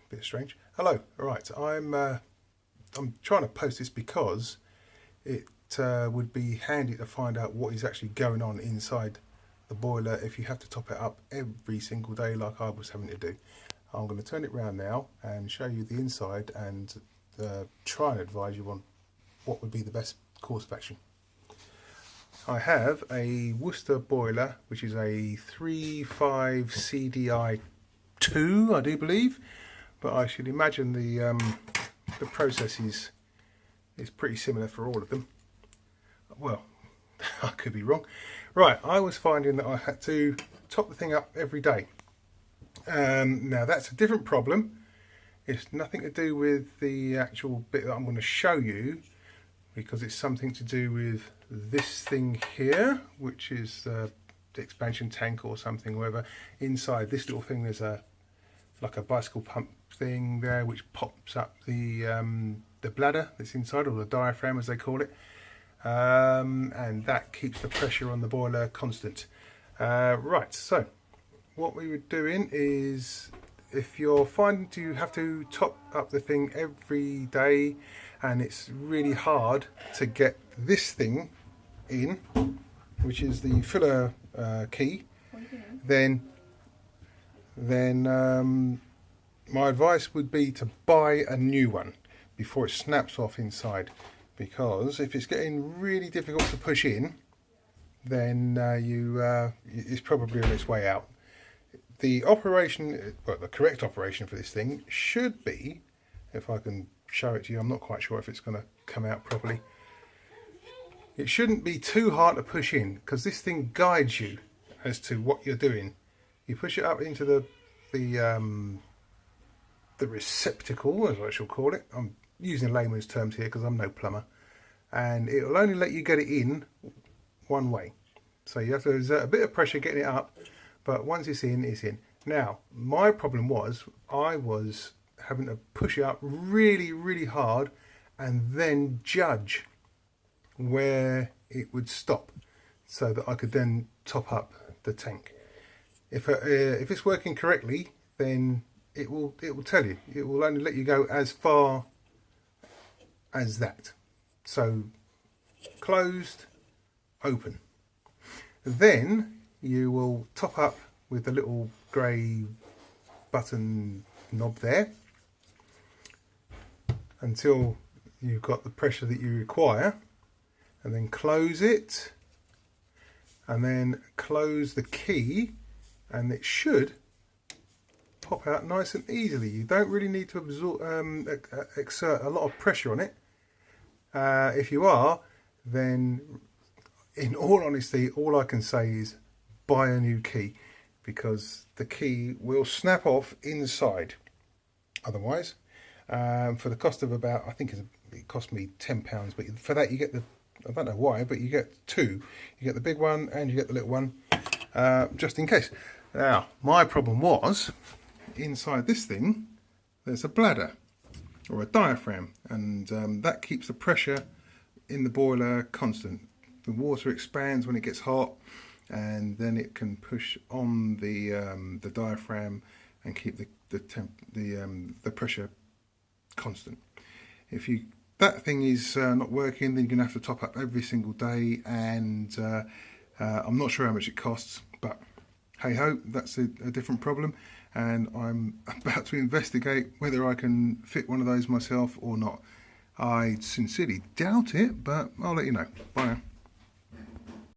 Bit strange. Hello. All right. I'm trying to post this because it would be handy to find out what is actually going on inside the boiler if you have to top it up every single day like I was having to do. I'm going to turn it around now and show you the inside and try and advise you on what would be the best course of action. I have a Worcester Boiler, which is a 3.5 CDI 2, I do believe, but I should imagine the process is pretty similar for all of them. Well, I could be wrong. Right, I was finding that I had to top the thing up every day. Now that's a different problem. It's nothing to do with the actual bit that I'm going to show you, because it's something to do with this thing here, which is the expansion tank or something, whatever. Inside this little thing there's like a bicycle pump thing there, which pops up the bladder that's inside, or the diaphragm as they call it, and that keeps the pressure on the boiler constant. Right, so what we were doing is, if you're finding you have to top up the thing every day and it's really hard to get this thing in, which is the filler key, then my advice would be to buy a new one before it snaps off inside, because if it's getting really difficult to push in, then it's probably on its way out. The operation, well, the correct operation for this thing should be, if I can show it to you, I'm not quite sure if it's going to come out properly. It shouldn't be too hard to push in, because this thing guides you as to what you're doing. You push it up into the receptacle, as I shall call it. I'm using layman's terms here because I'm no plumber, and it will only let you get it in one way. So you have to exert a bit of pressure getting it up, but once it's in, it's in. Now, my problem was I was having to push it up really, really hard and then judge where it would stop so that I could then top up the tank. If it's working correctly, then it will tell you. It will only let you go as far as that. So closed, open. Then you will top up with the little grey button knob there until you've got the pressure that you require, and then close it, and then close the key, and it should pop out nice and easily. You don't really need to exert a lot of pressure on it. If you are, then in all honesty, all I can say is buy a new key, because the key will snap off inside. Otherwise, for the cost of about, I think it cost me £10, but for that you get the, I don't know why, but you get two. You get the big one and you get the little one, just in case. Now, my problem was, inside this thing, there's a bladder, or a diaphragm, and that keeps the pressure in the boiler constant. The water expands when it gets hot, and then it can push on the diaphragm and keep the pressure constant. If that thing is not working, then you're going to have to top up every single day, and I'm not sure how much it costs, but hey ho, that's a different problem, and I'm about to investigate whether I can fit one of those myself or not. I sincerely doubt it, but I'll let you know. Bye now.